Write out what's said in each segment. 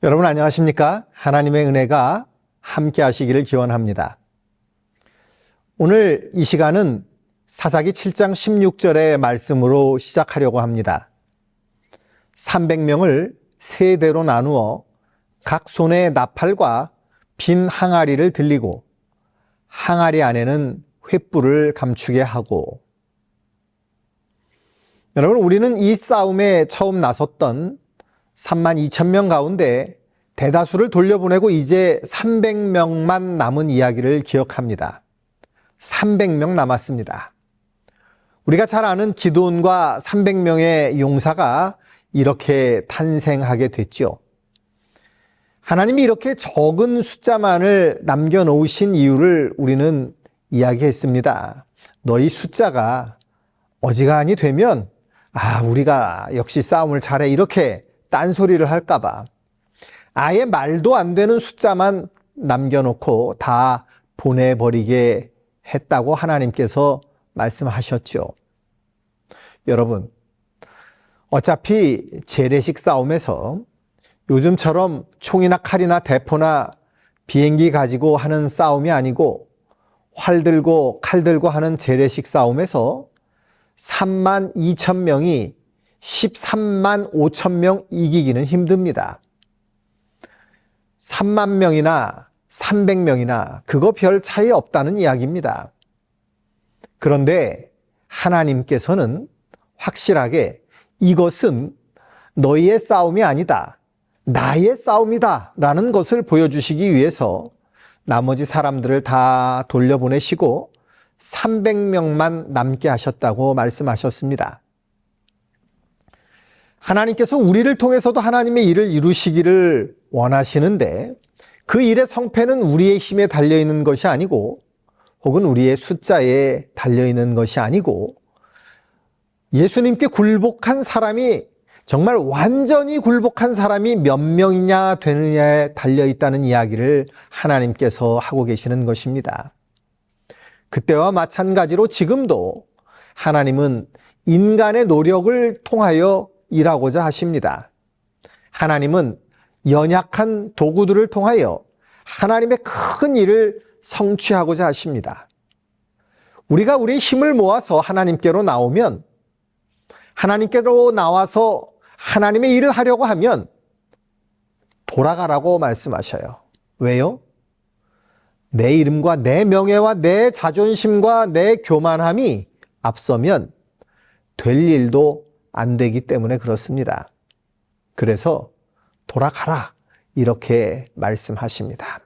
여러분 안녕하십니까? 하나님의 은혜가 함께 하시기를 기원합니다. 오늘 이 시간은 사사기 7장 16절의 말씀으로 시작하려고 합니다. 300명을 세 대로 나누어 각 손에 나팔과 빈 항아리를 들리고 항아리 안에는 횃불을 감추게 하고. 여러분, 우리는 이 싸움에 처음 나섰던 32,000명 가운데 대다수를 돌려보내고 이제 300명만 남은 이야기를 기억합니다. 300명 남았습니다. 우리가 잘 아는 기드온과 300명의 용사가 이렇게 탄생하게 됐죠. 하나님이 이렇게 적은 숫자만을 남겨놓으신 이유를 우리는 이야기했습니다. 너희 숫자가 어지간히 되면 우리가 역시 싸움을 잘해 이렇게 딴소리를 할까봐 아예 말도 안 되는 숫자만 남겨놓고 다 보내버리게 했다고 하나님께서 말씀하셨죠. 여러분, 어차피 재래식 싸움에서 요즘처럼 총이나 칼이나 대포나 비행기 가지고 하는 싸움이 아니고 활 들고 칼 들고 하는 재래식 싸움에서 32,000명이 135,000명 이기기는 힘듭니다. 3만 명이나 300명이나 그거 별 차이 없다는 이야기입니다. 그런데 하나님께서는 확실하게 이것은 너희의 싸움이 아니다, 나의 싸움이다 라는 것을 보여주시기 위해서 나머지 사람들을 다 돌려보내시고 300명만 남게 하셨다고 말씀하셨습니다. 하나님께서 우리를 통해서도 하나님의 일을 이루시기를 원하시는데 그 일의 성패는 우리의 힘에 달려있는 것이 아니고 혹은 우리의 숫자에 달려있는 것이 아니고 예수님께 굴복한 사람이 정말 완전히 굴복한 사람이 몇 명이냐 되느냐에 달려있다는 이야기를 하나님께서 하고 계시는 것입니다. 그때와 마찬가지로 지금도 하나님은 인간의 노력을 통하여 일하고자 하십니다. 하나님은 연약한 도구들을 통하여 하나님의 큰 일을 성취하고자 하십니다. 우리가 우리의 힘을 모아서 하나님께로 나오면, 하나님께로 나와서 하나님의 일을 하려고 하면 돌아가라고 말씀하셔요. 왜요? 내 이름과 내 명예와 내 자존심과 내 교만함이 앞서면 될 일도 안 되기 때문에 그렇습니다. 그래서 돌아가라 이렇게 말씀하십니다.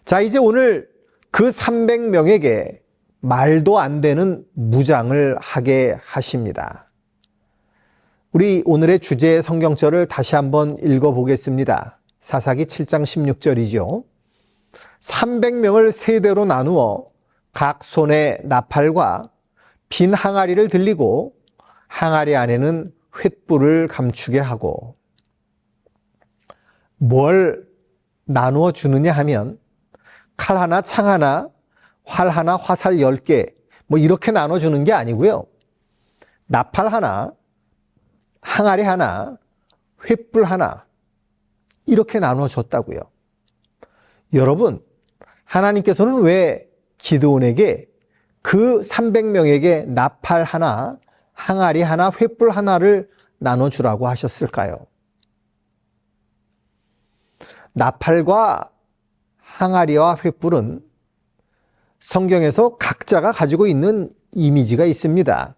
자, 이제 오늘 그 300명에게 말도 안 되는 무장을 하게 하십니다. 우리 오늘의 주제의 성경절을 다시 한번 읽어보겠습니다. 사사기 7장 16절이죠. 300명을 세 대로 나누어 각 손에 나팔과 빈 항아리를 들리고 항아리 안에는 횃불을 감추게 하고. 뭘 나누어 주느냐 하면 칼 하나, 창 하나, 활 하나, 화살 10개 이렇게 나눠주는 게 아니고요. 나팔 하나, 항아리 하나, 횃불 하나 이렇게 나눠 줬다고요. 여러분, 하나님께서는 왜 기드온에게 그 300명에게 나팔 하나, 항아리 하나, 횃불 하나를 나눠주라고 하셨을까요? 나팔과 항아리와 횃불은 성경에서 각자가 가지고 있는 이미지가 있습니다.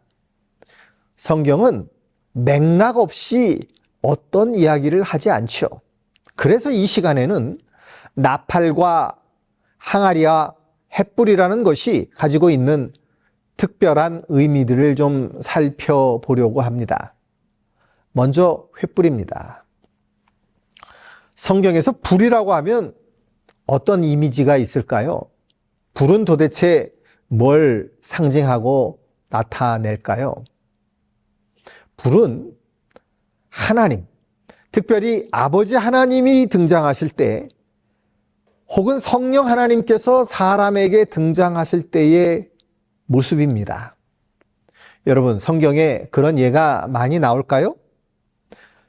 성경은 맥락 없이 어떤 이야기를 하지 않죠. 그래서 이 시간에는 나팔과 항아리와 횃불이라는 것이 가지고 있는 특별한 의미들을 좀 살펴보려고 합니다. 먼저 횃불입니다. 성경에서 불이라고 하면 어떤 이미지가 있을까요? 불은 도대체 뭘 상징하고 나타낼까요? 불은 하나님, 특별히 아버지 하나님이 등장하실 때 혹은 성령 하나님께서 사람에게 등장하실 때의 모습입니다. 여러분, 성경에 그런 예가 많이 나올까요?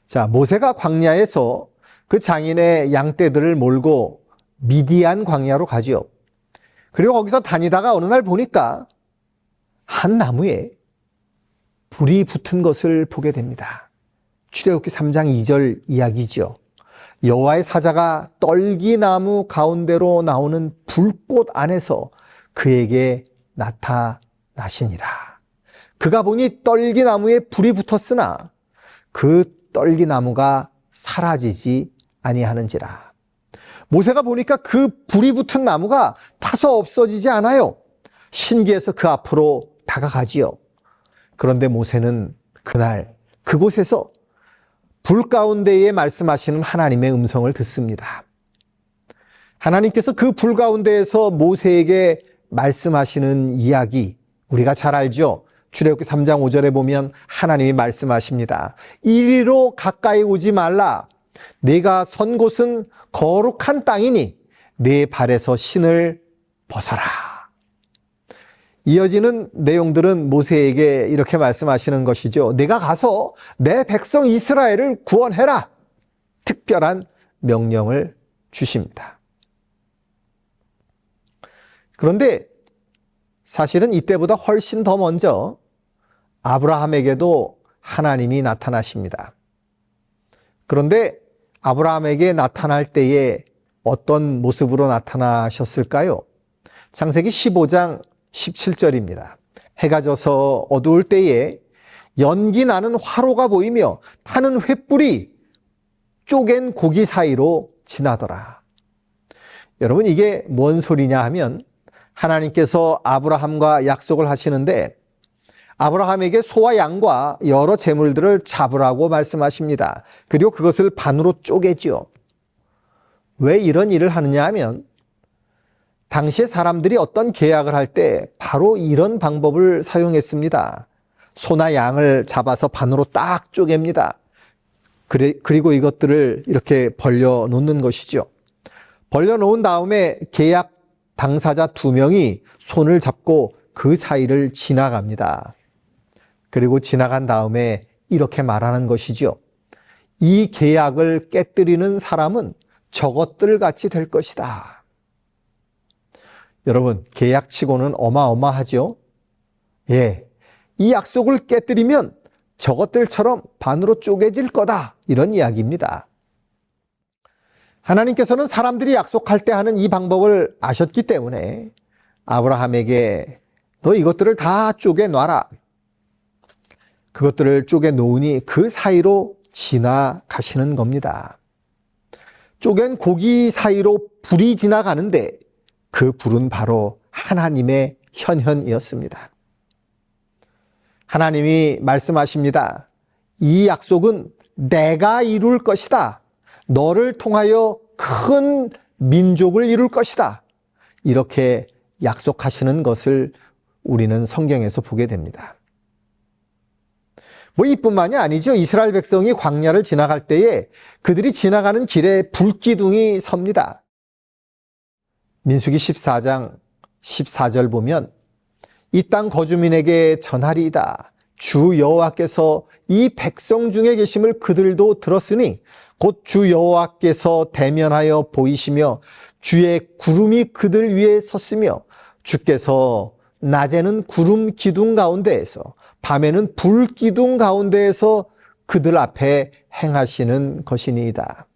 자, 모세가 광야에서 그 장인의 양떼들을 몰고 미디안 광야로 가지요. 그리고 거기서 다니다가 어느 날 보니까 한 나무에 불이 붙은 것을 보게 됩니다. 출애굽기 3장 2절 이야기죠. 여호와의 사자가 떨기나무 가운데로 나오는 불꽃 안에서 그에게 나타나시니라. 그가 보니 떨기나무에 불이 붙었으나 그 떨기나무가 사라지지 아니하는지라. 모세가 보니까 그 불이 붙은 나무가 타서 없어지지 않아요. 신기해서 그 앞으로 다가가지요. 그런데 모세는 그날 그곳에서 불 가운데에 말씀하시는 하나님의 음성을 듣습니다. 하나님께서 그 불 가운데에서 모세에게 말씀하시는 이야기 우리가 잘 알죠. 출애굽기 3장 5절에 보면 하나님이 말씀하십니다. 이리로 가까이 오지 말라. 네가 선 곳은 거룩한 땅이니 네 발에서 신을 벗어라. 이어지는 내용들은 모세에게 이렇게 말씀하시는 것이죠. 네가 가서 내 백성 이스라엘을 구원해라. 특별한 명령을 주십니다. 그런데 사실은 이때보다 훨씬 더 먼저 아브라함에게도 하나님이 나타나십니다. 그런데 아브라함에게 나타날 때에 어떤 모습으로 나타나셨을까요? 창세기 15장 17절입니다. 해가 져서 어두울 때에 연기 나는 화로가 보이며 타는 횃불이 쪼갠 고기 사이로 지나더라. 여러분, 이게 뭔 소리냐 하면 하나님께서 아브라함과 약속을 하시는데 아브라함에게 소와 양과 여러 재물들을 잡으라고 말씀하십니다. 그리고 그것을 반으로 쪼개지요. 왜 이런 일을 하느냐 하면 당시에 사람들이 어떤 계약을 할 때 바로 이런 방법을 사용했습니다. 소나 양을 잡아서 반으로 딱 쪼갭니다. 그리고 이것들을 이렇게 벌려 놓는 것이죠. 벌려 놓은 다음에 계약 당사자 2명이 손을 잡고 그 사이를 지나갑니다. 그리고 지나간 다음에 이렇게 말하는 것이죠. 이 계약을 깨뜨리는 사람은 저것들 같이 될 것이다. 여러분, 계약치고는 어마어마하죠? 예, 이 약속을 깨뜨리면 저것들처럼 반으로 쪼개질 거다. 이런 이야기입니다. 하나님께서는 사람들이 약속할 때 하는 이 방법을 아셨기 때문에 아브라함에게 너 이것들을 다 쪼개 놔라. 그것들을 쪼개 놓으니 그 사이로 지나가시는 겁니다. 쪼갠 고기 사이로 불이 지나가는데 그 불은 바로 하나님의 현현이었습니다. 하나님이 말씀하십니다. 이 약속은 내가 이룰 것이다. 너를 통하여 큰 민족을 이룰 것이다. 이렇게 약속하시는 것을 우리는 성경에서 보게 됩니다. 이뿐만이 아니죠. 이스라엘 백성이 광야를 지나갈 때에 그들이 지나가는 길에 불기둥이 섭니다. 민수기 14장 14절 보면 이 땅 거주민에게 전하리이다. 주 여호와께서 이 백성 중에 계심을 그들도 들었으니 곧 주 여호와께서 대면하여 보이시며 주의 구름이 그들 위에 섰으며 주께서 낮에는 구름 기둥 가운데에서 밤에는 불 기둥 가운데에서 그들 앞에 행하시는 것이니이다.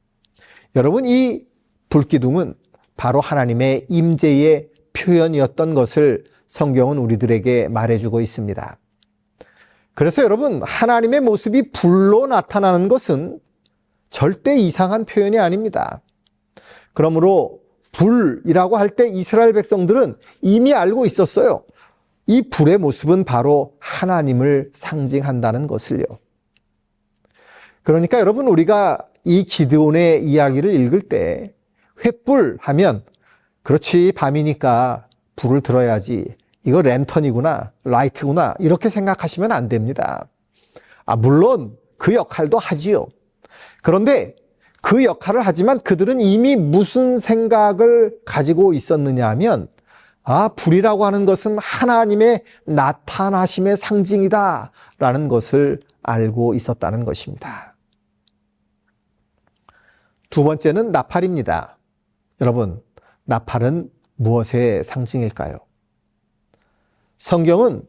여러분, 이 불기둥은 바로 하나님의 임재의 표현이었던 것을 성경은 우리들에게 말해주고 있습니다. 그래서 여러분, 하나님의 모습이 불로 나타나는 것은 절대 이상한 표현이 아닙니다. 그러므로 불이라고 할 때 이스라엘 백성들은 이미 알고 있었어요. 이 불의 모습은 바로 하나님을 상징한다는 것을요. 그러니까 여러분, 우리가 이 기드온의 이야기를 읽을 때 횃불 하면 그렇지, 밤이니까 불을 들어야지, 이거 랜턴이구나, 라이트구나, 이렇게 생각하시면 안 됩니다. 물론 그 역할도 하지요. 그런데 그 역할을 하지만 그들은 이미 무슨 생각을 가지고 있었느냐 하면 불이라고 하는 것은 하나님의 나타나심의 상징이다 라는 것을 알고 있었다는 것입니다. 두 번째는 나팔입니다. 여러분, 나팔은 무엇의 상징일까요? 성경은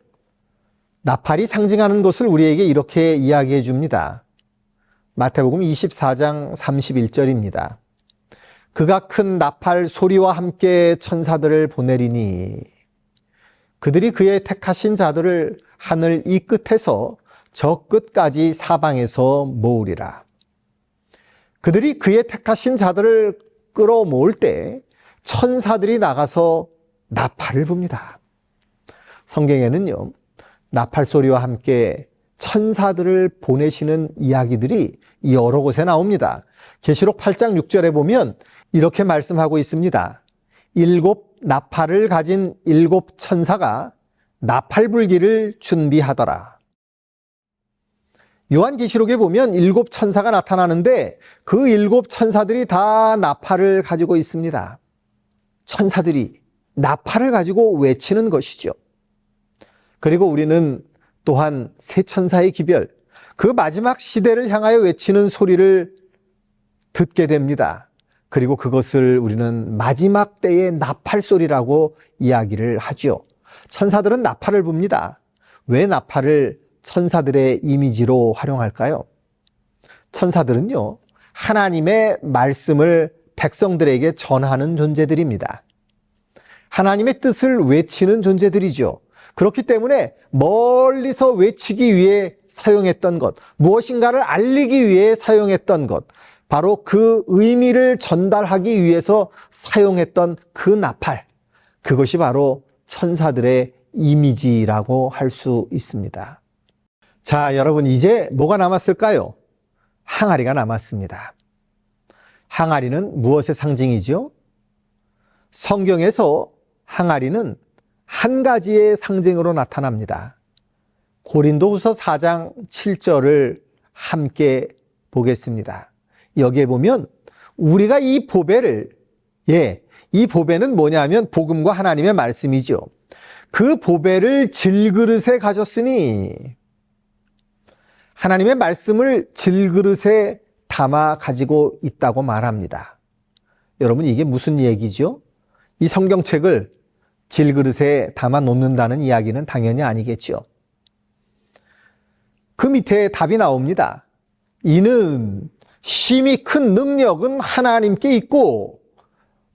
나팔이 상징하는 것을 우리에게 이렇게 이야기해 줍니다. 마태복음 24장 31절입니다. 그가 큰 나팔 소리와 함께 천사들을 보내리니 그들이 그의 택하신 자들을 하늘 이 끝에서 저 끝까지 사방에서 모으리라. 그들이 그의 택하신 자들을 끌어모을 때 천사들이 나가서 나팔을 붑니다. 성경에는요, 나팔 소리와 함께 천사들을 보내시는 이야기들이 여러 곳에 나옵니다. 계시록 8장 6절에 보면 이렇게 말씀하고 있습니다. 7 나팔을 가진 7 천사가 나팔 불기를 준비하더라. 요한계시록에 보면 7 천사가 나타나는데 그 7 천사들이 다 나팔을 가지고 있습니다. 천사들이 나팔을 가지고 외치는 것이죠. 그리고 우리는 또한 세 천사의 기별, 그 마지막 시대를 향하여 외치는 소리를 듣게 됩니다. 그리고 그것을 우리는 마지막 때의 나팔 소리라고 이야기를 하죠. 천사들은 나팔을 붑니다. 왜 나팔을 천사들의 이미지로 활용할까요? 천사들은요, 하나님의 말씀을 백성들에게 전하는 존재들입니다. 하나님의 뜻을 외치는 존재들이죠. 그렇기 때문에 멀리서 외치기 위해 사용했던 것, 무엇인가를 알리기 위해 사용했던 것, 바로 그 의미를 전달하기 위해서 사용했던 그 나팔, 그것이 바로 천사들의 이미지라고 할 수 있습니다. 자, 여러분, 이제 뭐가 남았을까요? 항아리가 남았습니다. 항아리는 무엇의 상징이죠? 성경에서 항아리는 한 가지의 상징으로 나타납니다. 고린도후서 4장 7절을 함께 보겠습니다. 여기에 보면 우리가 이 보배를, 이 보배는 뭐냐면 복음과 하나님의 말씀이죠. 그 보배를 질그릇에 가졌으니, 하나님의 말씀을 질그릇에 담아 가지고 있다고 말합니다. 여러분, 이게 무슨 얘기죠? 이 성경책을 질그릇에 담아 놓는다는 이야기는 당연히 아니겠죠. 그 밑에 답이 나옵니다. 이는 심히 큰 능력은 하나님께 있고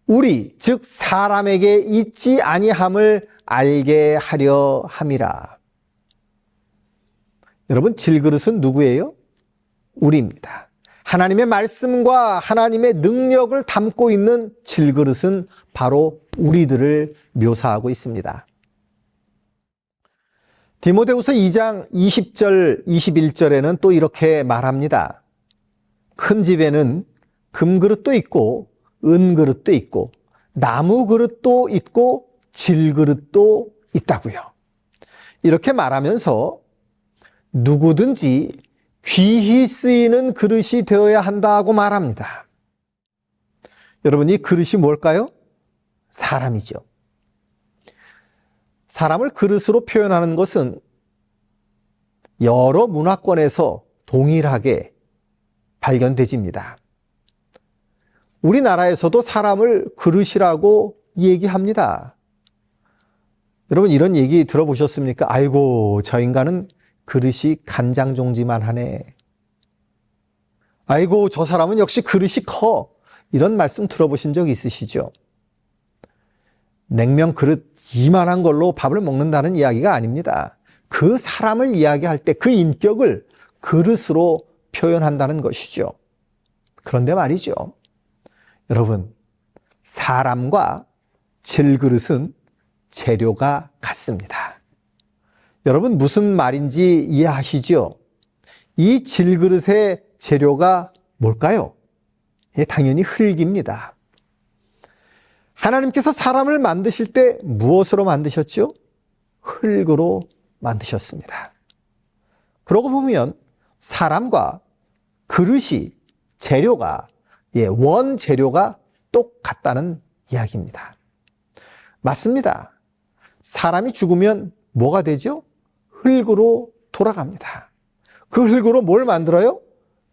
우리 즉 사람에게 있지 아니함을 알게 하려 함이라. 여러분, 질그릇은 누구예요? 우리입니다. 하나님의 말씀과 하나님의 능력을 담고 있는 질그릇은 바로 우리들을 묘사하고 있습니다. 디모데후서 2장 20절, 21절에는 또 이렇게 말합니다. 큰 집에는 금그릇도 있고 은그릇도 있고 나무 그릇도 있고 질그릇도 있다고요. 이렇게 말하면서 누구든지 귀히 쓰이는 그릇이 되어야 한다고 말합니다. 여러분, 이 그릇이 뭘까요? 사람이죠. 사람을 그릇으로 표현하는 것은 여러 문화권에서 동일하게 발견되집니다. 우리나라에서도 사람을 그릇이라고 얘기합니다. 여러분, 이런 얘기 들어보셨습니까? 아이고, 저 인간은 그릇이 간장종지만 하네. 아이고, 저 사람은 역시 그릇이 커. 이런 말씀 들어보신 적 있으시죠? 냉면 그릇 이만한 걸로 밥을 먹는다는 이야기가 아닙니다. 그 사람을 이야기할 때 그 인격을 그릇으로 표현한다는 것이죠. 그런데 말이죠, 여러분, 사람과 질그릇은 재료가 같습니다. 여러분, 무슨 말인지 이해하시죠? 이 질그릇의 재료가 뭘까요? 당연히 흙입니다. 하나님께서 사람을 만드실 때 무엇으로 만드셨죠? 흙으로 만드셨습니다. 그러고 보면 사람과 그릇이 재료가, 원재료가 똑같다는 이야기입니다. 맞습니다. 사람이 죽으면 뭐가 되죠? 흙으로 돌아갑니다. 그 흙으로 뭘 만들어요?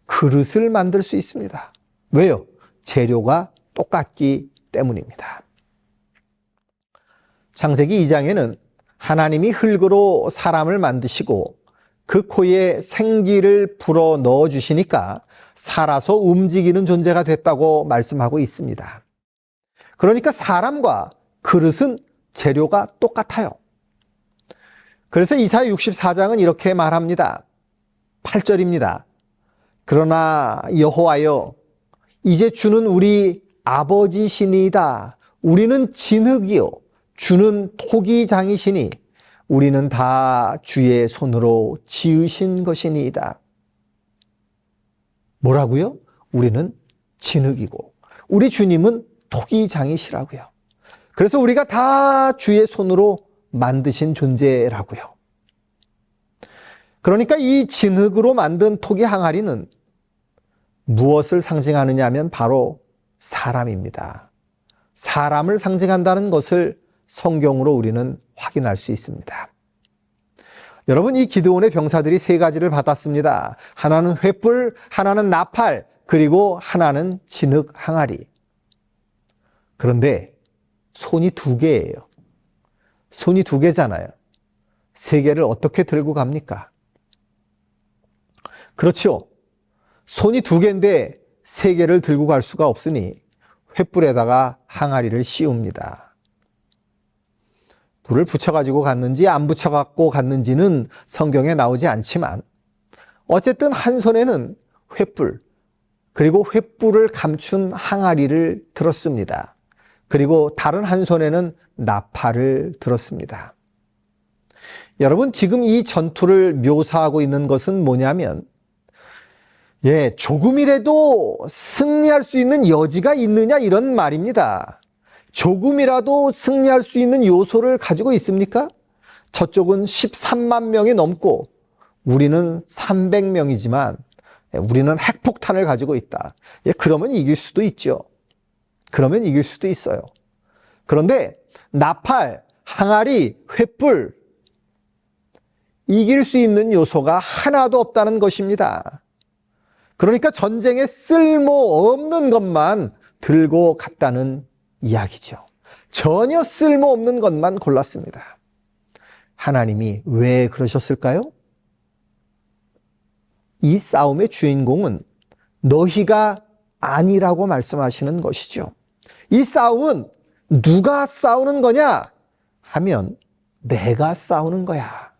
그릇을 만들 수 있습니다. 왜요? 재료가 똑같기 때문입니다. 창세기 2장에는 하나님이 흙으로 사람을 만드시고 그 코에 생기를 불어 넣어 주시니까 살아서 움직이는 존재가 됐다고 말씀하고 있습니다. 그러니까 사람과 그릇은 재료가 똑같아요. 그래서 이사야 64장은 이렇게 말합니다. 8절입니다. 그러나 여호와여, 이제 주는 우리 아버지시니이다. 우리는 진흙이요 주는 토기장이시니 우리는 다 주의 손으로 지으신 것이니이다. 뭐라고요? 우리는 진흙이고 우리 주님은 토기장이시라고요. 그래서 우리가 다 주의 손으로 만드신 존재라고요. 그러니까 이 진흙으로 만든 토기 항아리는 무엇을 상징하느냐 하면 바로 사람입니다. 사람을 상징한다는 것을 성경으로 우리는 확인할 수 있습니다. 여러분, 이 기드온의 병사들이 세 가지를 받았습니다. 하나는 횃불, 하나는 나팔, 그리고 하나는 진흙 항아리. 그런데 손이 두 개예요. 손이 두 개잖아요. 세 개를 어떻게 들고 갑니까? 그렇죠. 손이 두 개인데 세 개를 들고 갈 수가 없으니 횃불에다가 항아리를 씌웁니다. 불을 붙여가지고 갔는지 안 붙여갖고 갔는지는 성경에 나오지 않지만 어쨌든 한 손에는 횃불, 그리고 횃불을 감춘 항아리를 들었습니다. 그리고 다른 한 손에는 나팔을 들었습니다. 여러분, 지금 이 전투를 묘사하고 있는 것은 뭐냐면, 조금이라도 승리할 수 있는 여지가 있느냐 이런 말입니다. 조금이라도 승리할 수 있는 요소를 가지고 있습니까? 저쪽은 13만 명이 넘고 우리는 300명이지만 우리는 핵폭탄을 가지고 있다. 그러면 이길 수도 있죠. 그러면 이길 수도 있어요. 그런데 나팔, 항아리, 횃불, 이길 수 있는 요소가 하나도 없다는 것입니다. 그러니까 전쟁에 쓸모없는 것만 들고 갔다는 이야기죠. 전혀 쓸모없는 것만 골랐습니다. 하나님이 왜 그러셨을까요? 이 싸움의 주인공은 너희가 아니라고 말씀하시는 것이죠. 이 싸움은 누가 싸우는 거냐 하면 내가 싸우는 거야.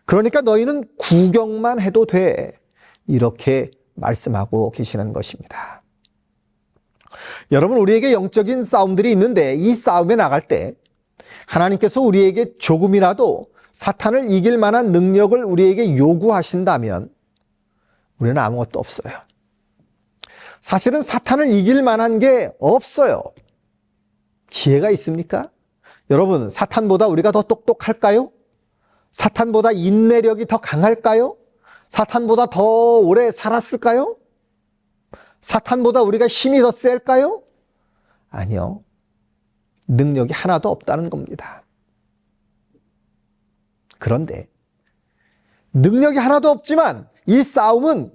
그러니까 너희는 구경만 해도 돼. 이렇게 말씀하고 계시는 것입니다. 여러분, 우리에게 영적인 싸움들이 있는데 이 싸움에 나갈 때 하나님께서 우리에게 조금이라도 사탄을 이길 만한 능력을 우리에게 요구하신다면 우리는 아무것도 없어요. 사실은 사탄을 이길 만한 게 없어요. 지혜가 있습니까? 여러분, 사탄보다 우리가 더 똑똑할까요? 사탄보다 인내력이 더 강할까요? 사탄보다 더 오래 살았을까요? 사탄보다 우리가 힘이 더 셀까요? 아니요. 능력이 하나도 없다는 겁니다. 그런데 능력이 하나도 없지만 이 싸움은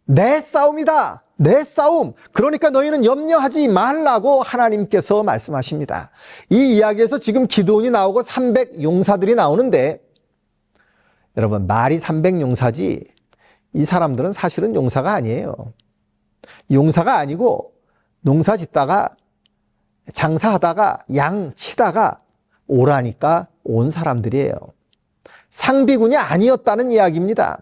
내 싸움이다. 내 싸움. 그러니까 너희는 염려하지 말라고 하나님께서 말씀하십니다. 이 이야기에서 지금 기드온이 나오고 300 용사들이 나오는데 여러분, 말이 300 용사지 이 사람들은 사실은 용사가 아니에요. 용사가 아니고 농사 짓다가 장사하다가 양 치다가 오라니까 온 사람들이에요. 상비군이 아니었다는 이야기입니다.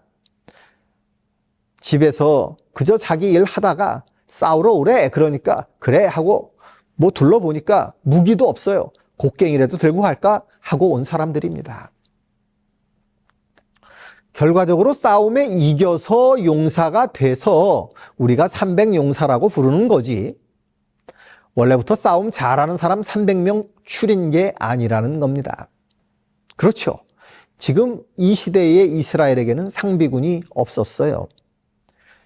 집에서 그저 자기 일 하다가 싸우러 오래. 그러니까 그래 하고 뭐 둘러보니까 무기도 없어요. 곡괭이라도 들고 갈까 하고 온 사람들입니다. 결과적으로 싸움에 이겨서 용사가 돼서 우리가 300용사라고 부르는 거지, 원래부터 싸움 잘하는 사람 300명 추린 게 아니라는 겁니다. 그렇죠. 지금 이 시대의 이스라엘에게는 상비군이 없었어요.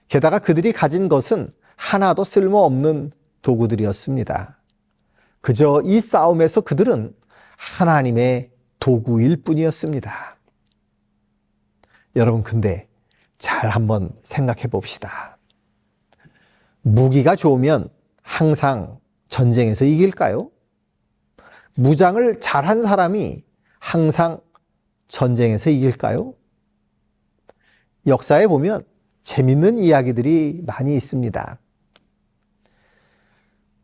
게다가 그들이 가진 것은 하나도 쓸모없는 도구들이었습니다. 그저 이 싸움에서 그들은 하나님의 도구일 뿐이었습니다. 여러분, 근데 잘 한번 생각해 봅시다. 무기가 좋으면 항상 전쟁에서 이길까요? 무장을 잘한 사람이 항상 전쟁에서 이길까요? 역사에 보면 재밌는 이야기들이 많이 있습니다.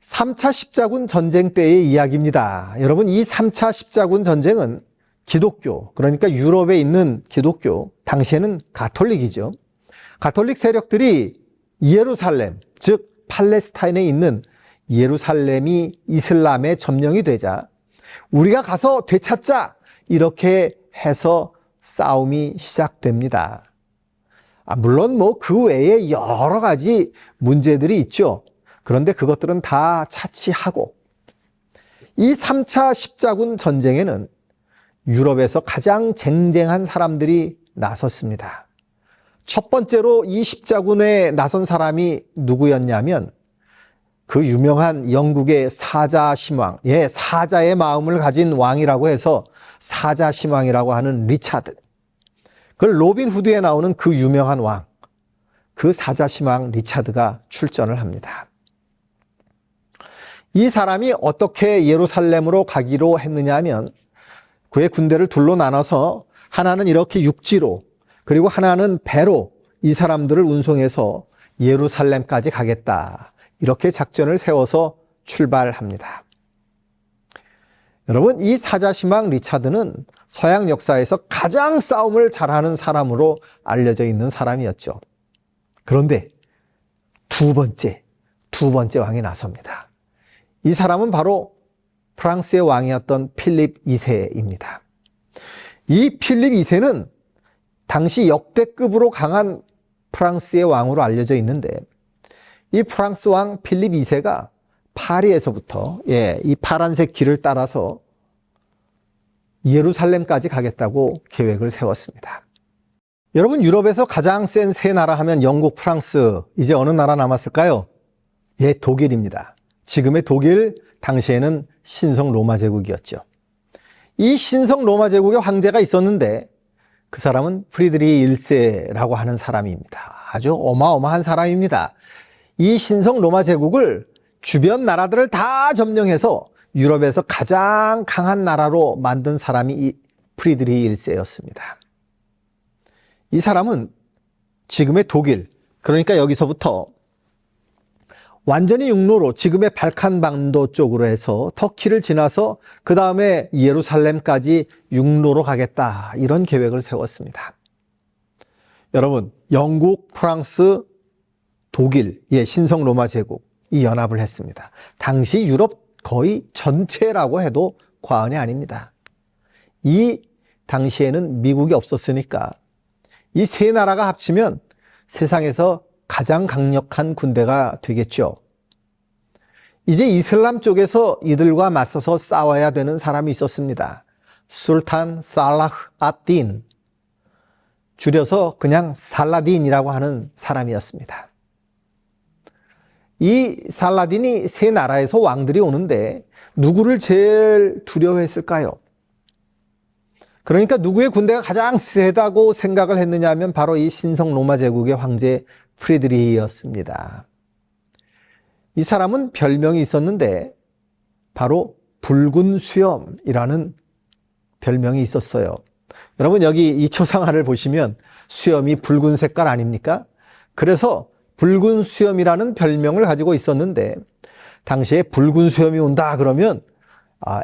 3차 십자군 전쟁 때의 이야기입니다. 여러분, 이 3차 십자군 전쟁은 기독교, 그러니까 유럽에 있는 기독교, 당시에는 가톨릭이죠. 가톨릭 세력들이 예루살렘, 즉 팔레스타인에 있는 예루살렘이 이슬람에 점령이 되자 우리가 가서 되찾자, 이렇게 해서 싸움이 시작됩니다. 물론 그 외에 여러 가지 문제들이 있죠. 그런데 그것들은 다 차치하고 이 3차 십자군 전쟁에는 유럽에서 가장 쟁쟁한 사람들이 나섰습니다. 첫 번째로 이 십자군에 나선 사람이 누구였냐면 그 유명한 영국의 사자심왕, 사자의 마음을 가진 왕이라고 해서 사자심왕이라고 하는 리차드. 그 로빈 후드에 나오는 그 유명한 왕, 그 사자심왕 리차드가 출전을 합니다. 이 사람이 어떻게 예루살렘으로 가기로 했느냐 하면 그의 군대를 둘로 나눠서 하나는 이렇게 육지로, 그리고 하나는 배로 이 사람들을 운송해서 예루살렘까지 가겠다, 이렇게 작전을 세워서 출발합니다. 여러분, 이 사자심왕 리차드는 서양 역사에서 가장 싸움을 잘하는 사람으로 알려져 있는 사람이었죠. 그런데 두 번째 왕이 나섭니다. 이 사람은 바로 프랑스의 왕이었던 필립 2세입니다. 이 필립 2세는 당시 역대급으로 강한 프랑스의 왕으로 알려져 있는데, 이 프랑스 왕 필립 2세가 파리에서부터 이 파란색 길을 따라서 예루살렘까지 가겠다고 계획을 세웠습니다. 여러분, 유럽에서 가장 센 세 나라 하면 영국, 프랑스, 이제 어느 나라 남았을까요? 독일입니다. 지금의 독일, 당시에는 신성 로마 제국이었죠. 이 신성 로마 제국의 황제가 있었는데 그 사람은 프리드리히 1세라고 하는 사람입니다. 아주 어마어마한 사람입니다. 이 신성 로마 제국을 주변 나라들을 다 점령해서 유럽에서 가장 강한 나라로 만든 사람이 이 프리드리히 1세였습니다. 이 사람은 지금의 독일, 그러니까 여기서부터 완전히 육로로 지금의 발칸반도 쪽으로 해서 터키를 지나서 그 다음에 예루살렘까지 육로로 가겠다, 이런 계획을 세웠습니다. 여러분, 영국, 프랑스, 독일, 신성 로마 제국, 이 연합을 했습니다. 당시 유럽 거의 전체라고 해도 과언이 아닙니다. 이 당시에는 미국이 없었으니까 이 세 나라가 합치면 세상에서 가장 강력한 군대가 되겠죠. 이제 이슬람 쪽에서 이들과 맞서서 싸워야 되는 사람이 있었습니다. 술탄 살라흐 앗딘, 줄여서 그냥 살라딘이라고 하는 사람이었습니다. 이 살라딘이 세 나라에서 왕들이 오는데 누구를 제일 두려워했을까요? 그러니까 누구의 군대가 가장 세다고 생각을 했느냐 하면 바로 이 신성 로마 제국의 황제 프리드리히였습니다. 이 사람은 별명이 있었는데 바로 붉은 수염이라는 별명이 있었어요. 여러분, 여기 이 초상화를 보시면 수염이 붉은 색깔 아닙니까? 그래서 붉은 수염이라는 별명을 가지고 있었는데, 당시에 붉은 수염이 온다 그러면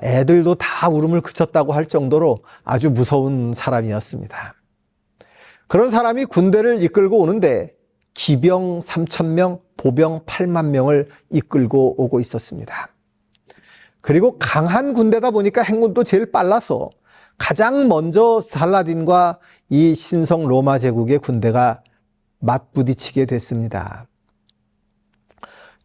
애들도 다 울음을 그쳤다고 할 정도로 아주 무서운 사람이었습니다. 그런 사람이 군대를 이끌고 오는데 기병 3,000명, 보병 8만 명을 이끌고 오고 있었습니다. 그리고 강한 군대다 보니까 행군도 제일 빨라서 가장 먼저 살라딘과 이 신성 로마 제국의 군대가 맞부딪히게 됐습니다.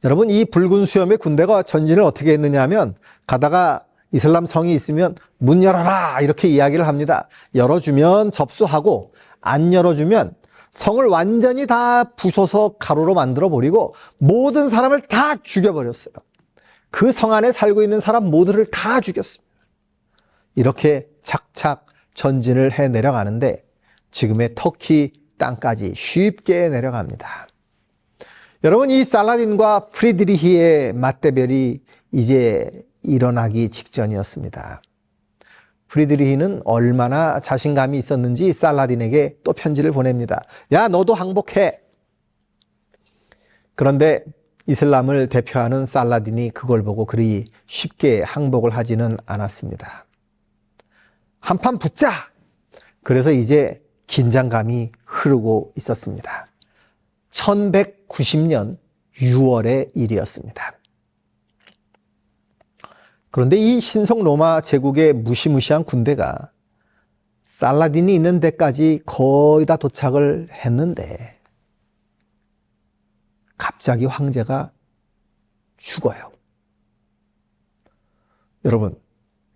여러분, 이 붉은 수염의 군대가 전진을 어떻게 했느냐 하면, 가다가 이슬람 성이 있으면 문 열어라 이렇게 이야기를 합니다. 열어주면 접수하고, 안 열어주면 성을 완전히 다 부숴서 가루로 만들어 버리고 모든 사람을 다 죽여버렸어요. 그 성 안에 살고 있는 사람 모두를 다 죽였습니다. 이렇게 착착 전진을 해 내려가는데 지금의 터키 땅까지 쉽게 내려갑니다. 여러분, 이 살라딘과 프리드리히의 맞대결이 이제 일어나기 직전이었습니다. 프리드리히는 얼마나 자신감이 있었는지 살라딘에게 또 편지를 보냅니다. 야, 너도 항복해. 그런데 이슬람을 대표하는 살라딘이 그걸 보고 그리 쉽게 항복을 하지는 않았습니다. 한판 붙자! 그래서 이제 긴장감이 흐르고 있었습니다. 1190년 6월의 일이었습니다. 그런데 이 신성 로마 제국의 무시무시한 군대가 살라딘이 있는 데까지 거의 다 도착을 했는데 갑자기 황제가 죽어요. 여러분,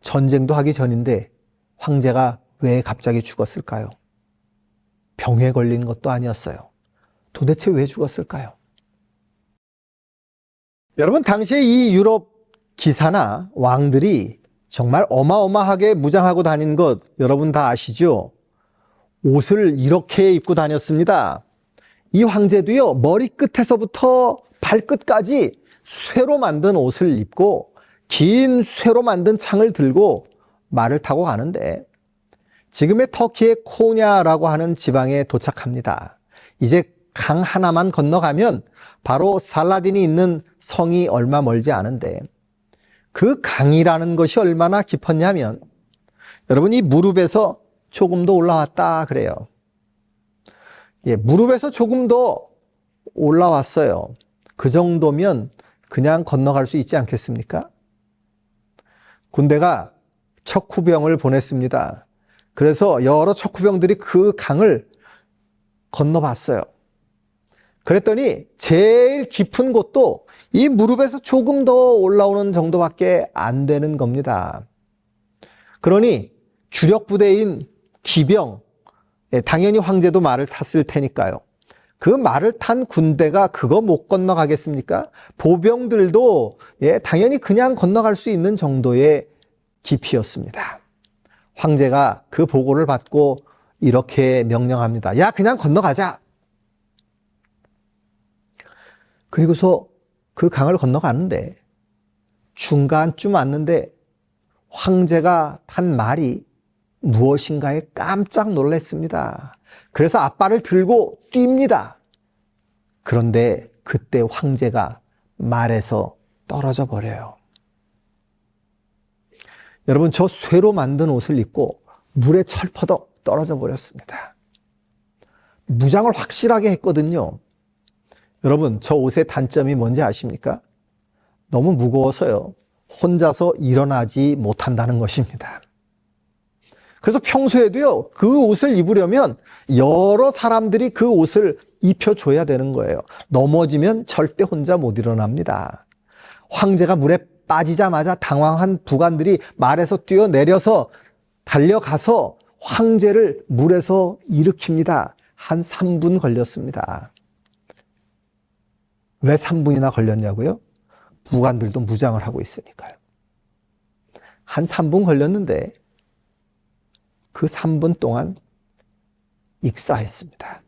전쟁도 하기 전인데 황제가 왜 갑자기 죽었을까요? 병에 걸린 것도 아니었어요. 도대체 왜 죽었을까요? 여러분, 당시에 이 유럽 기사나 왕들이 정말 어마어마하게 무장하고 다닌 것 여러분 다 아시죠? 옷을 이렇게 입고 다녔습니다. 이 황제도요, 머리끝에서부터 발끝까지 쇠로 만든 옷을 입고 긴 쇠로 만든 창을 들고 말을 타고 가는데 지금의 터키의 코냐라고 하는 지방에 도착합니다. 이제 강 하나만 건너가면 바로 살라딘이 있는 성이 얼마 멀지 않은데 그 강이라는 것이 얼마나 깊었냐면 여러분, 이 무릎에서 조금 더 올라왔다 그래요. 예, 무릎에서 조금 더 올라왔어요. 그 정도면 그냥 건너갈 수 있지 않겠습니까? 군대가 척후병을 보냈습니다. 그래서 여러 척후병들이 그 강을 건너봤어요. 그랬더니 제일 깊은 곳도 이 무릎에서 조금 더 올라오는 정도밖에 안 되는 겁니다. 그러니 주력 부대인 기병, 당연히 황제도 말을 탔을 테니까요. 그 말을 탄 군대가 그거 못 건너가겠습니까? 보병들도 당연히 그냥 건너갈 수 있는 정도의 깊이였습니다. 황제가 그 보고를 받고 이렇게 명령합니다. 야, 그냥 건너가자. 그리고서 그 강을 건너가는데 중간쯤 왔는데 황제가 탄 말이 무엇인가에 깜짝 놀랐습니다. 그래서 앞발을 들고 뜁니다. 그런데 그때 황제가 말에서 떨어져 버려요. 여러분, 저 쇠로 만든 옷을 입고 물에 철퍼덕 떨어져 버렸습니다. 무장을 확실하게 했거든요. 여러분, 저 옷의 단점이 뭔지 아십니까? 너무 무거워서요, 혼자서 일어나지 못한다는 것입니다. 그래서 평소에도요, 그 옷을 입으려면 여러 사람들이 그 옷을 입혀줘야 되는 거예요. 넘어지면 절대 혼자 못 일어납니다. 황제가 물에 빠지자마자 당황한 부관들이 말에서 뛰어내려서 달려가서 황제를 물에서 일으킵니다. 한 3분 걸렸습니다. 왜 3분이나 걸렸냐고요? 부관들도 무장을 하고 있으니까요. 한 3분 걸렸는데 그 3분 동안 익사했습니다.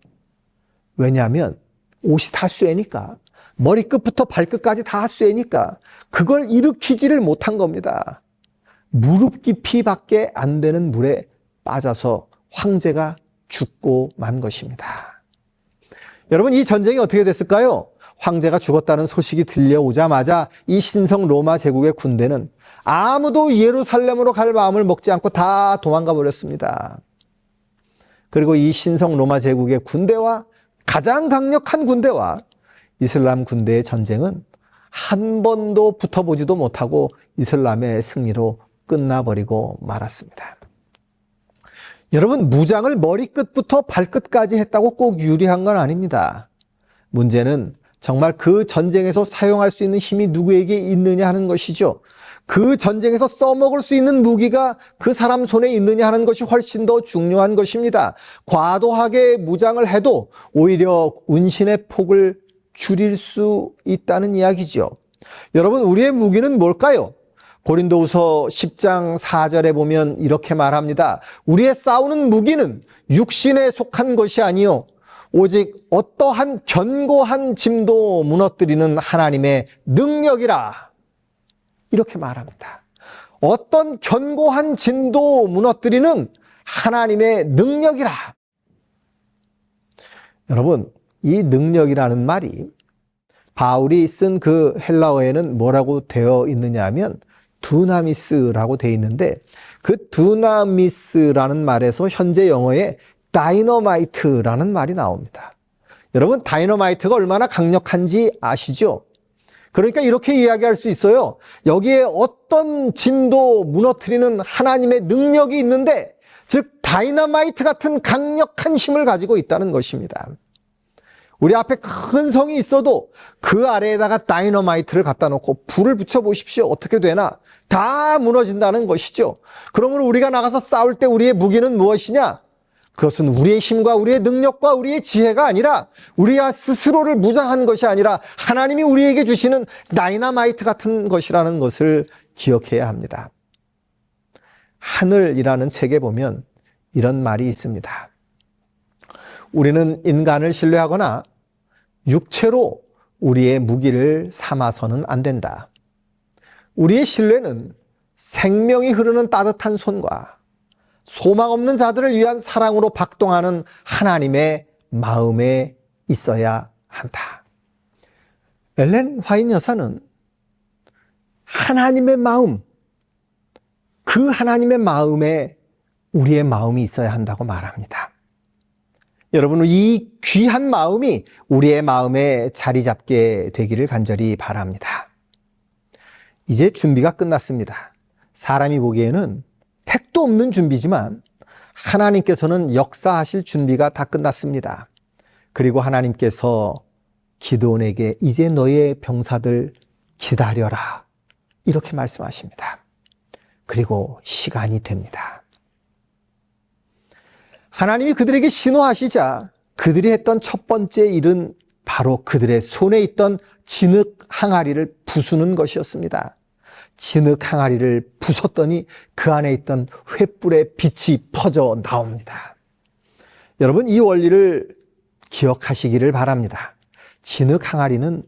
왜냐하면 옷이 다 쇠니까, 머리끝부터 발끝까지 다 쇠니까 그걸 일으키지를 못한 겁니다. 무릎 깊이밖에 안 되는 물에 빠져서 황제가 죽고 만 것입니다. 여러분, 이 전쟁이 어떻게 됐을까요? 황제가 죽었다는 소식이 들려오자마자 이 신성 로마 제국의 군대는 아무도 예루살렘으로 갈 마음을 먹지 않고 다 도망가 버렸습니다. 그리고 이 신성 로마 제국의 군대와 가장 강력한 군대와 이슬람 군대의 전쟁은 한 번도 붙어보지도 못하고 이슬람의 승리로 끝나버리고 말았습니다. 여러분, 무장을 머리끝부터 발끝까지 했다고 꼭 유리한 건 아닙니다. 문제는 정말 그 전쟁에서 사용할 수 있는 힘이 누구에게 있느냐 하는 것이죠. 그 전쟁에서 써먹을 수 있는 무기가 그 사람 손에 있느냐 하는 것이 훨씬 더 중요한 것입니다. 과도하게 무장을 해도 오히려 운신의 폭을 줄일 수 있다는 이야기죠. 여러분, 우리의 무기는 뭘까요? 고린도후서 10장 4절에 보면 이렇게 말합니다. 우리의 싸우는 무기는 육신에 속한 것이 아니요 오직 어떠한 견고한 짐도 무너뜨리는 하나님의 능력이라. 이렇게 말합니다. 어떤 견고한 짐도 무너뜨리는 하나님의 능력이라. 여러분, 이 능력이라는 말이 바울이 쓴 그 헬라어에는 뭐라고 되어 있느냐 하면 두나미스라고 되어 있는데, 그 두나미스라는 말에서 현재 영어에 다이너마이트라는 말이 나옵니다. 여러분, 다이너마이트가 얼마나 강력한지 아시죠? 그러니까 이렇게 이야기할 수 있어요. 여기에 어떤 짐도 무너뜨리는 하나님의 능력이 있는데, 즉 다이너마이트 같은 강력한 힘을 가지고 있다는 것입니다. 우리 앞에 큰 성이 있어도 그 아래에다가 다이너마이트를 갖다 놓고 불을 붙여 보십시오. 어떻게 되나? 다 무너진다는 것이죠. 그러면 우리가 나가서 싸울 때 우리의 무기는 무엇이냐? 그것은 우리의 힘과 우리의 능력과 우리의 지혜가 아니라, 우리가 스스로를 무장한 것이 아니라 하나님이 우리에게 주시는 다이너마이트 같은 것이라는 것을 기억해야 합니다. 하늘이라는 책에 보면 이런 말이 있습니다. 우리는 인간을 신뢰하거나 육체로 우리의 무기를 삼아서는 안 된다. 우리의 신뢰는 생명이 흐르는 따뜻한 손과 소망 없는 자들을 위한 사랑으로 박동하는 하나님의 마음에 있어야 한다. 엘렌 화이트 여사는 하나님의 마음, 그 하나님의 마음에 우리의 마음이 있어야 한다고 말합니다. 여러분, 이 귀한 마음이 우리의 마음에 자리 잡게 되기를 간절히 바랍니다. 이제 준비가 끝났습니다. 사람이 보기에는 택도 없는 준비지만 하나님께서는 역사하실 준비가 다 끝났습니다. 그리고 하나님께서 기드온에게 이제 너의 병사들 기다려라, 이렇게 말씀하십니다. 그리고 시간이 됩니다. 하나님이 그들에게 신호하시자 그들이 했던 첫 번째 일은 바로 그들의 손에 있던 진흙 항아리를 부수는 것이었습니다. 진흙 항아리를 부쉈더니 그 안에 있던 횃불의 빛이 퍼져 나옵니다. 여러분, 이 원리를 기억하시기를 바랍니다. 진흙 항아리는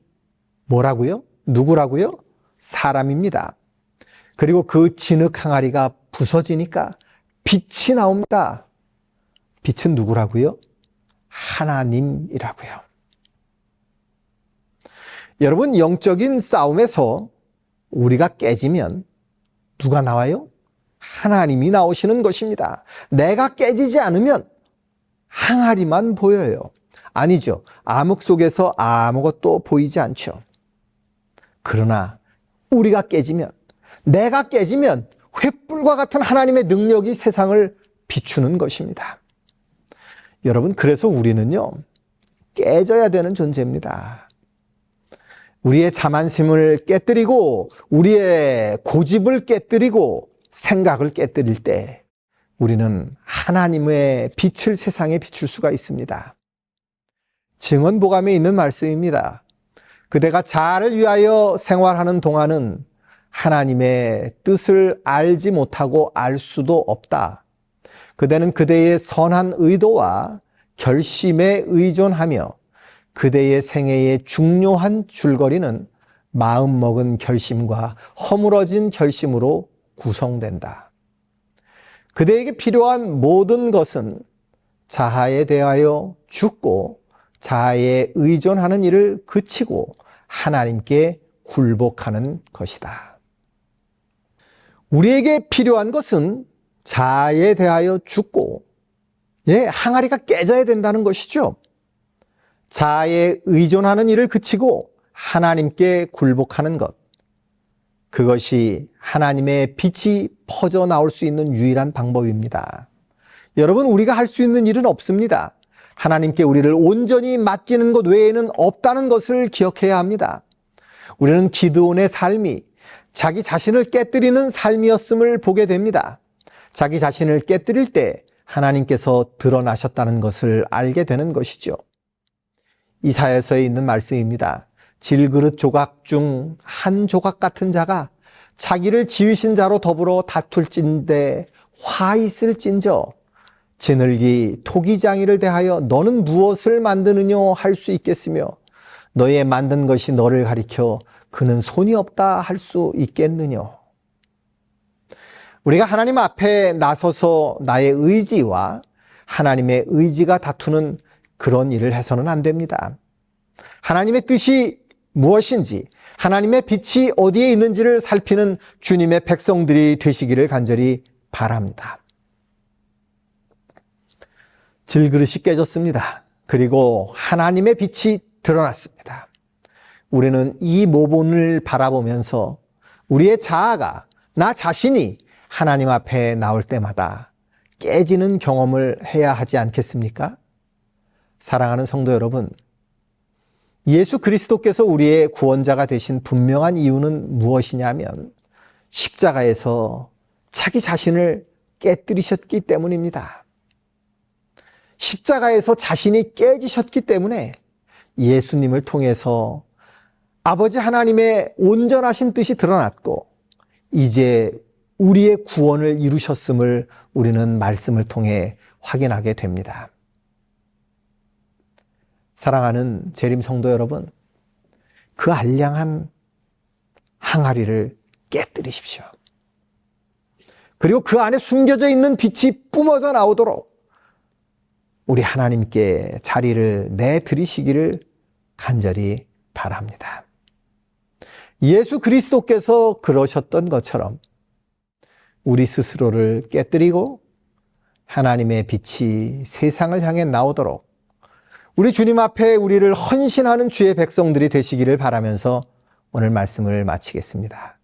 뭐라고요? 누구라고요? 사람입니다. 그리고 그 진흙 항아리가 부서지니까 빛이 나옵니다. 빛은 누구라고요? 하나님이라고요. 여러분, 영적인 싸움에서 우리가 깨지면 누가 나와요? 하나님이 나오시는 것입니다. 내가 깨지지 않으면 항아리만 보여요. 아니죠. 암흑 속에서 아무것도 보이지 않죠. 그러나 우리가 깨지면, 내가 깨지면 횃불과 같은 하나님의 능력이 세상을 비추는 것입니다. 여러분, 그래서 우리는요, 깨져야 되는 존재입니다. 우리의 자만심을 깨뜨리고 우리의 고집을 깨뜨리고 생각을 깨뜨릴 때 우리는 하나님의 빛을 세상에 비출 수가 있습니다. 증언보감에 있는 말씀입니다. 그대가 자아를 위하여 생활하는 동안은 하나님의 뜻을 알지 못하고 알 수도 없다. 그대는 그대의 선한 의도와 결심에 의존하며 그대의 생애의 중요한 줄거리는 마음먹은 결심과 허물어진 결심으로 구성된다. 그대에게 필요한 모든 것은 자아에 대하여 죽고 자아에 의존하는 일을 그치고 하나님께 굴복하는 것이다. 우리에게 필요한 것은 자아에 대하여 죽고, 항아리가 깨져야 된다는 것이죠. 자아에 의존하는 일을 그치고 하나님께 굴복하는 것, 그것이 하나님의 빛이 퍼져 나올 수 있는 유일한 방법입니다. 여러분, 우리가 할 수 있는 일은 없습니다. 하나님께 우리를 온전히 맡기는 것 외에는 없다는 것을 기억해야 합니다. 우리는 기드온의 삶이 자기 자신을 깨뜨리는 삶이었음을 보게 됩니다. 자기 자신을 깨뜨릴 때 하나님께서 드러나셨다는 것을 알게 되는 것이죠. 이사야서에 있는 말씀입니다. 질그릇 조각 중 한 조각 같은 자가 자기를 지으신 자로 더불어 다툴진대 화 있을진저 지늘기 토기장이를 대하여 너는 무엇을 만드느냐 할 수 있겠으며 너의 만든 것이 너를 가리켜 그는 손이 없다 할 수 있겠느냐. 우리가 하나님 앞에 나서서 나의 의지와 하나님의 의지가 다투는 그런 일을 해서는 안 됩니다. 하나님의 뜻이 무엇인지, 하나님의 빛이 어디에 있는지를 살피는 주님의 백성들이 되시기를 간절히 바랍니다. 질그릇이 깨졌습니다. 그리고 하나님의 빛이 드러났습니다. 우리는 이 모본을 바라보면서 우리의 자아가, 나 자신이 하나님 앞에 나올 때마다 깨지는 경험을 해야 하지 않겠습니까? 사랑하는 성도 여러분, 예수 그리스도께서 우리의 구원자가 되신 분명한 이유는 무엇이냐면 십자가에서 자기 자신을 깨뜨리셨기 때문입니다. 십자가에서 자신이 깨지셨기 때문에 예수님을 통해서 아버지 하나님의 온전하신 뜻이 드러났고 이제 우리의 구원을 이루셨음을 우리는 말씀을 통해 확인하게 됩니다. 사랑하는 재림 성도 여러분, 그 알량한 항아리를 깨뜨리십시오. 그리고 그 안에 숨겨져 있는 빛이 뿜어져 나오도록 우리 하나님께 자리를 내드리시기를 간절히 바랍니다. 예수 그리스도께서 그러셨던 것처럼 우리 스스로를 깨뜨리고 하나님의 빛이 세상을 향해 나오도록 우리 주님 앞에 우리를 헌신하는 주의 백성들이 되시기를 바라면서 오늘 말씀을 마치겠습니다.